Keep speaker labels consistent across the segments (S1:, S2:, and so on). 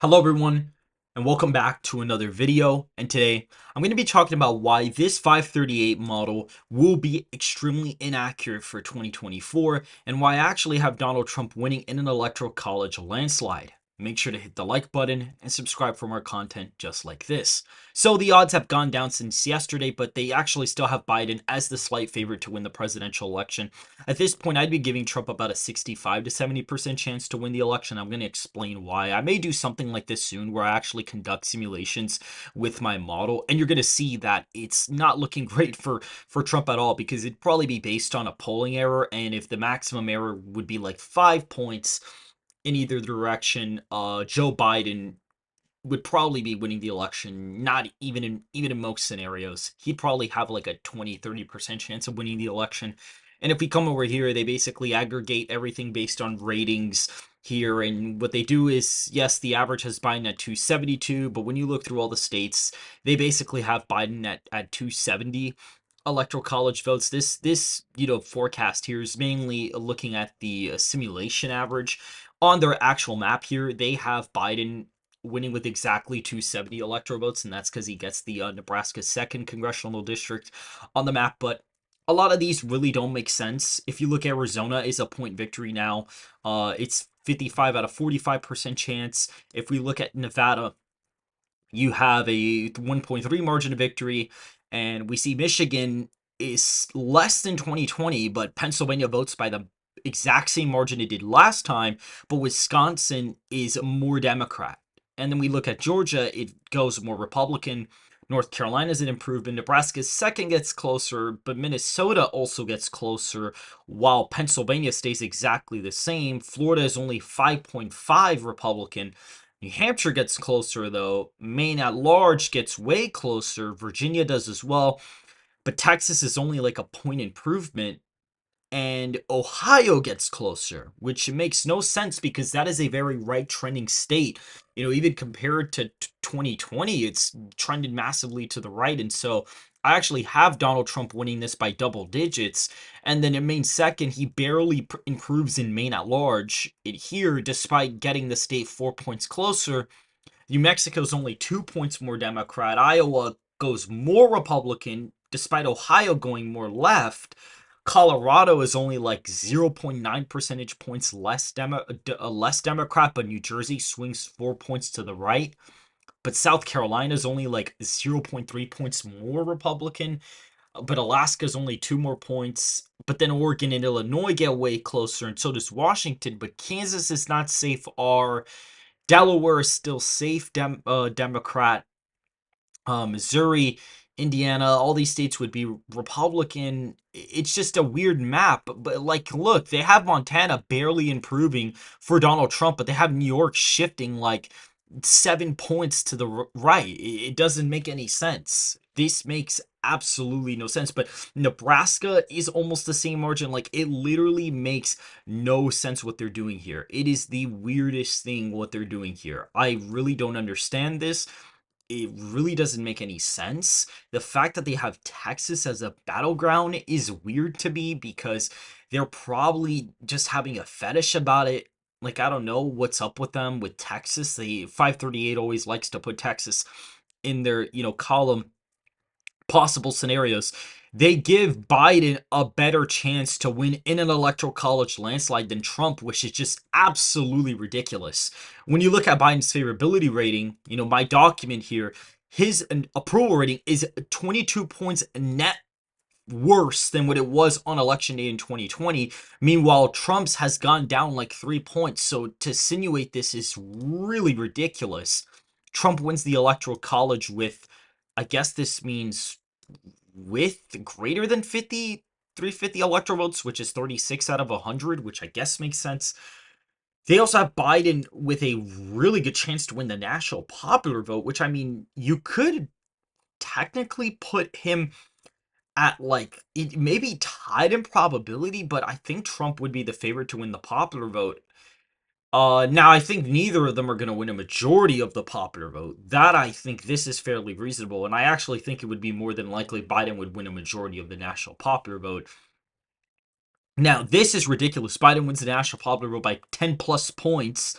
S1: Hello everyone, and welcome back to another video. And today I'm going to be talking about why this 538 model will be extremely inaccurate for 2024 and why I actually have Donald Trump winning in an electoral college landslide. Make sure to hit the like button and subscribe for more content just like this. So the odds have gone down since yesterday, but they actually still have Biden as the slight favorite to win the presidential election. At this point, I'd be giving Trump about a 65 to 70% chance to win the election. I'm going to explain why. I may do something like this soon where I actually conduct simulations with my model, and you're going to see that it's not looking great for Trump at all because it'd probably be based on a polling error, and if the maximum error would be like 5 points in either direction, Joe Biden would probably be winning the election. Not even in most scenarios, he'd probably have like a 20-30% chance of winning the election. And if we come over here, they basically aggregate everything based on ratings here, and what they do is, yes, the average has Biden at 272, but when you look through all the states, they basically have Biden at 270 electoral college votes. This forecast here is mainly looking at the simulation average. On their actual map here, they have Biden winning with exactly 270 electoral votes, and that's because he gets the Nebraska 2nd congressional district on the map. But a lot of these really don't make sense. If you look, Arizona is a point victory now. It's 55 out of 45% chance. If we look at Nevada, you have a 1.3 margin of victory, and we see Michigan is less than 2020, but Pennsylvania votes by the exact same margin it did last time, but Wisconsin is more Democrat. And then we look at Georgia, it goes more Republican. North Carolina is an improvement. Nebraska's second gets closer, but Minnesota also gets closer, while Pennsylvania stays exactly the same. Florida is only 5.5 Republican. New Hampshire gets closer, though. Maine at large gets way closer. Virginia does as well. But Texas is only like a point improvement. And Ohio gets closer, which makes no sense because that is a very right trending state. Even compared to 2020, it's trended massively to the right. And so I actually have Donald Trump winning this by double digits. And then in Maine second, he barely improves in Maine at large. Here, despite getting the state 4 points closer, New Mexico's only 2 points more Democrat. Iowa goes more Republican, despite Ohio going more left. Colorado is only like 0.9 percentage points less Democrat, but New Jersey swings 4 points to the right. But South Carolina is only like 0.3 points more Republican, but Alaska's only 2 more points. But then Oregon and Illinois get way closer, and so does Washington. But Kansas is not safe. Delaware is still safe, Democrat. Missouri, Indiana, all these states would be Republican. It's just a weird map. But like, look, they have Montana barely improving for Donald Trump, but they have New York shifting like 7 points to the right. It doesn't make any sense. This makes absolutely no sense. But Nebraska is almost the same margin. Like, it literally makes no sense what they're doing here. It is the weirdest thing what they're doing here. I really don't understand this. It really doesn't make any sense. The fact that they have Texas as a battleground is weird to me because they're probably just having a fetish about it. Like, I don't know what's up with them with Texas. The 538 always likes to put Texas in their, column possible scenarios. They give Biden a better chance to win in an electoral college landslide than Trump, which is just absolutely ridiculous. When you look at Biden's favorability rating, my document here, his approval rating is 22 points net worse than what it was on election day in 2020. Meanwhile, Trump's has gone down like 3 points. So to simulate this is really ridiculous. Trump wins the electoral college with, I guess this means with greater than 350 electoral votes, which is 36 out of 100, which I guess makes sense. They also have Biden with a really good chance to win the national popular vote, which, I mean, you could technically put him at like it maybe tied in probability, but I think Trump would be the favorite to win the popular vote. Now I think neither of them are going to win a majority of the popular vote. That I think this is fairly reasonable, and I actually think it would be more than likely Biden would win a majority of the national popular vote. Now, this is ridiculous. Biden wins the national popular vote by 10 plus points.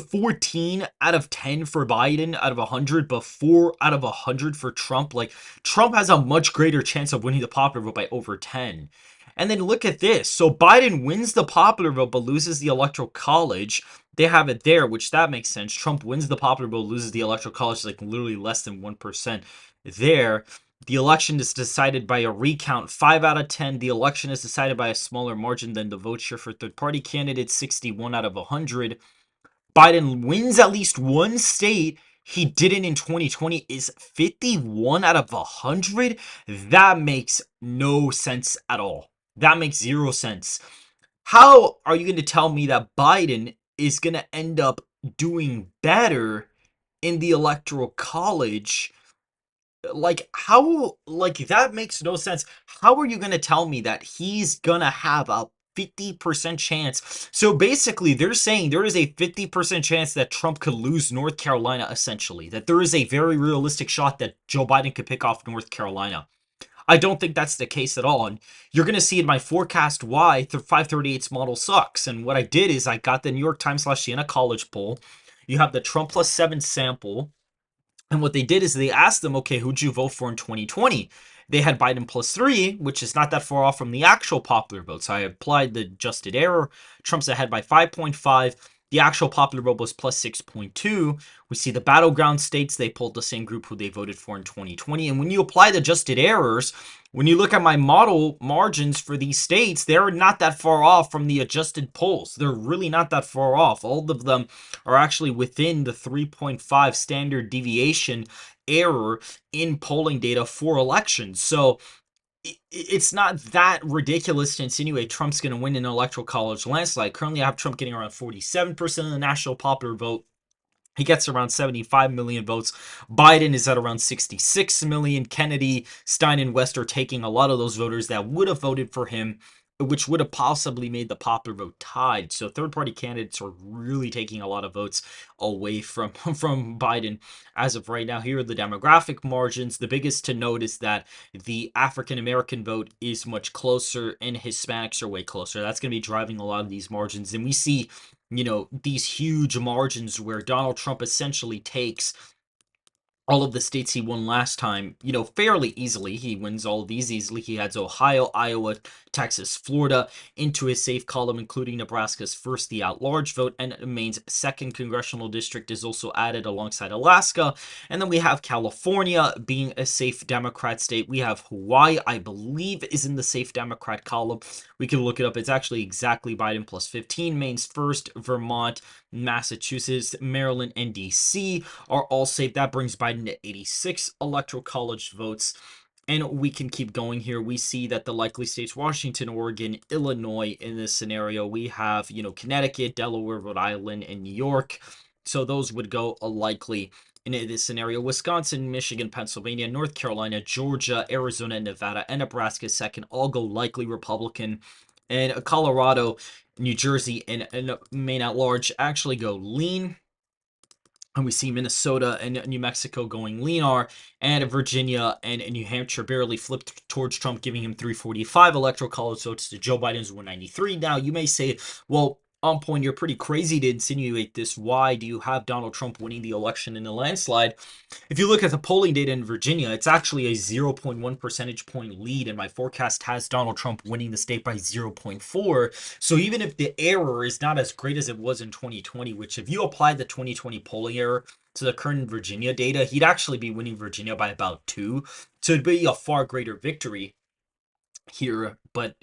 S1: 14 out of 10 for Biden out of 100, but 4 out of 100 for Trump. Like, Trump has a much greater chance of winning the popular vote by over 10. And then look at this. So Biden wins the popular vote but loses the electoral college. They have it there, which that makes sense. Trump wins the popular vote, loses the electoral college, like literally less than 1% there. The election is decided by a recount, 5 out of 10. The election is decided by a smaller margin than the vote share for third-party candidates, 61 out of 100. Biden wins at least one state he didn't in 2020 is 51 out of 100. That makes no sense at all. That makes zero sense. How are you going to tell me that Biden is going to end up doing better in the electoral college? Like, how, like, that makes no sense. How are you going to tell me that he's going to have a 50% chance? So basically, they're saying there is a 50% chance that Trump could lose North Carolina, essentially. That there is a very realistic shot that Joe Biden could pick off North Carolina. I don't think that's the case at all. And you're going to see in my forecast why the 538's model sucks. And what I did is I got the New York Times / Siena College poll. You have the Trump plus 7 sample. And what they did is they asked them, okay, who'd you vote for in 2020? They had Biden plus 3, which is not that far off from the actual popular vote. So I applied the adjusted error. Trump's ahead by 5.5. The actual popular vote was plus 6.2. We see the battleground states, they pulled the same group who they voted for in 2020. And when you apply the adjusted errors, when you look at my model margins for these states, they're not that far off from the adjusted polls. They're really not that far off. All of them are actually within the 3.5 standard deviation error in polling data for elections. So it's not that ridiculous to insinuate Trump's going to win an electoral college landslide. Currently, I have Trump getting around 47% of the national popular vote. He gets around 75 million votes. Biden is at around 66 million. Kennedy, Stein, and West are taking a lot of those voters that would have voted for him, which would have possibly made the popular vote tied. So third-party candidates are really taking a lot of votes away from Biden as of right now. Here are the demographic margins. The biggest to note is that the African-American vote is much closer and Hispanics are way closer. That's going to be driving a lot of these margins. And we see, these huge margins where Donald Trump essentially takes all of the states he won last time, fairly easily. He wins all of these easily. He adds Ohio, Iowa, Texas, Florida into his safe column, including Nebraska's first, the at-large vote, and Maine's second congressional district is also added alongside Alaska. And then we have California being a safe Democrat state. We have Hawaii, I believe, is in the safe Democrat column. We can look it up. It's actually exactly Biden plus 15. Maine's first, Vermont, Massachusetts, Maryland, and DC are all safe. That brings Biden to 86 electoral college votes. And we can keep going here. We see that the likely states, Washington, Oregon, Illinois, in this scenario, we have, Connecticut, Delaware, Rhode Island, and New York. So those would go likely in this scenario. Wisconsin, Michigan, Pennsylvania, North Carolina, Georgia, Arizona, Nevada, and Nebraska second all go likely Republican. And Colorado, New Jersey, and Maine at large actually go lean. And we see Minnesota and New Mexico going leaner, and Virginia and New Hampshire barely flipped towards Trump, giving him 345 electoral college votes to Joe Biden's 193. Now, you may say, well, on point, you're pretty crazy to insinuate this. Why do you have Donald Trump winning the election in a landslide? If you look at the polling data in Virginia, it's actually a 0.1 percentage point lead, and my forecast has Donald Trump winning the state by 0.4. So even if the error is not as great as it was in 2020, which if you apply the 2020 polling error to the current Virginia data, he'd actually be winning Virginia by about 2. So it'd be a far greater victory here, but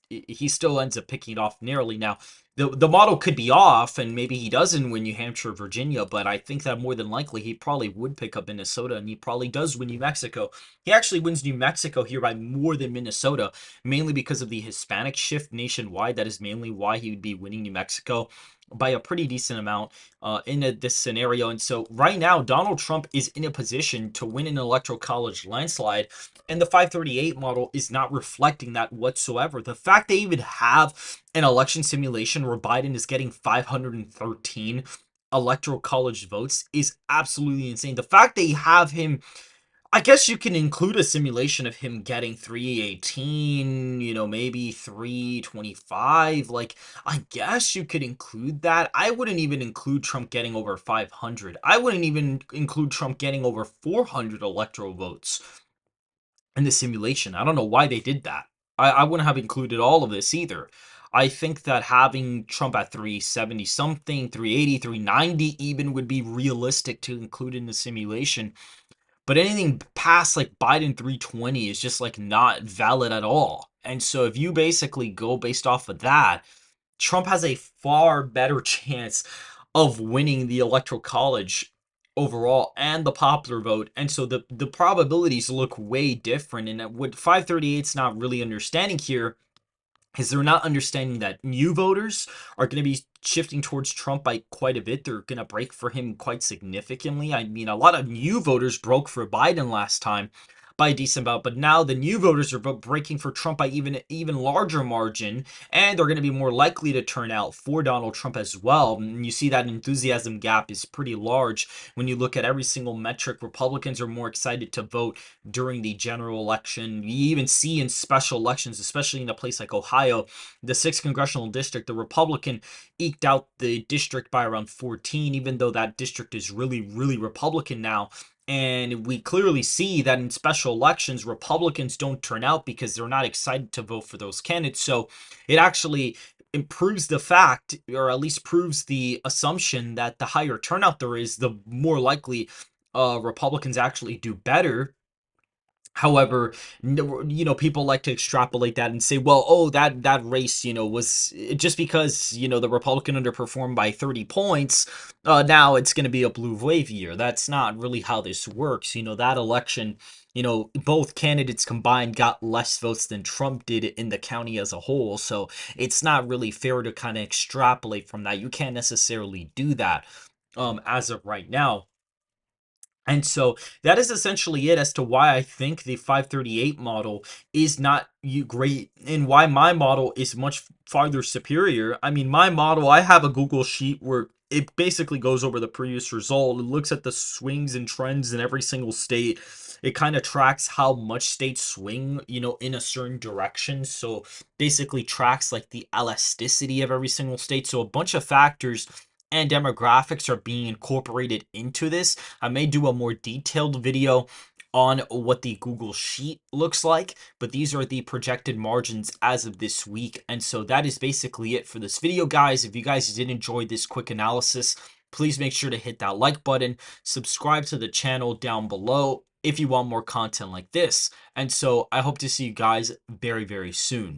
S1: he still ends up picking it off narrowly. Now, the model could be off, and maybe he doesn't win New Hampshire, Virginia, but I think that more than likely he probably would pick up Minnesota, and he probably does win New Mexico. He actually wins New Mexico here by more than Minnesota, mainly because of the Hispanic shift nationwide. That is mainly why he would be winning New Mexico by a pretty decent amount in this scenario. And so right now, Donald Trump is in a position to win an electoral college landslide, and the 538 model is not reflecting that whatsoever. The fact they even have an election simulation where Biden is getting 513 electoral college votes is absolutely insane. The fact they have him, I guess you can include a simulation of him getting 318, maybe 325. Like, I guess you could include that. I wouldn't even include Trump getting over 500. I wouldn't even include Trump getting over 400 electoral votes in the simulation. I don't know why they did that. I wouldn't have included all of this either. I think that having Trump at 370 something, 380, 390 even would be realistic to include in the simulation. But anything past like Biden 320 is just like not valid at all. And so if you basically go based off of that, Trump has a far better chance of winning the electoral college overall and the popular vote. And so the probabilities look way different. And what 538's not really understanding here is they're not understanding that new voters are going to be shifting towards Trump by quite a bit. They're going to break for him quite significantly. I mean, a lot of new voters broke for Biden last time by a decent amount, but now the new voters are breaking for Trump by even larger margin, and they're going to be more likely to turn out for Donald Trump as well. And you see that enthusiasm gap is pretty large when you look at every single metric. Republicans are more excited to vote during the general election. You even see in special elections, especially in a place like Ohio, the 6th congressional district, the Republican eked out the district by around 14, even though that district is really, really Republican now. And we clearly see that in special elections, Republicans don't turn out because they're not excited to vote for those candidates. So it actually improves the fact, or at least proves the assumption, that the higher turnout there is, the more likely Republicans actually do better. However, people like to extrapolate that and say, well, oh, that race, was just because, the Republican underperformed by 30 points, now it's going to be a blue wave year. That's not really how this works. That election, both candidates combined got less votes than Trump did in the county as a whole. So it's not really fair to kind of extrapolate from that. You can't necessarily do that as of right now. And so that is essentially it as to why I think the 538 model is not great, and why my model is much farther superior. I mean, my model, I have a Google sheet where it basically goes over the previous result. It looks at the swings and trends in every single state. It kind of tracks how much states swing, in a certain direction. So basically tracks like the elasticity of every single state. So a bunch of factors and demographics are being incorporated into this. I may do a more detailed video on what the Google Sheet looks like, but these are the projected margins as of this week. And so that is basically it for this video, guys. If you guys did enjoy this quick analysis, please make sure to hit that like button, subscribe to the channel down below if you want more content like this. And so I hope to see you guys very, very soon.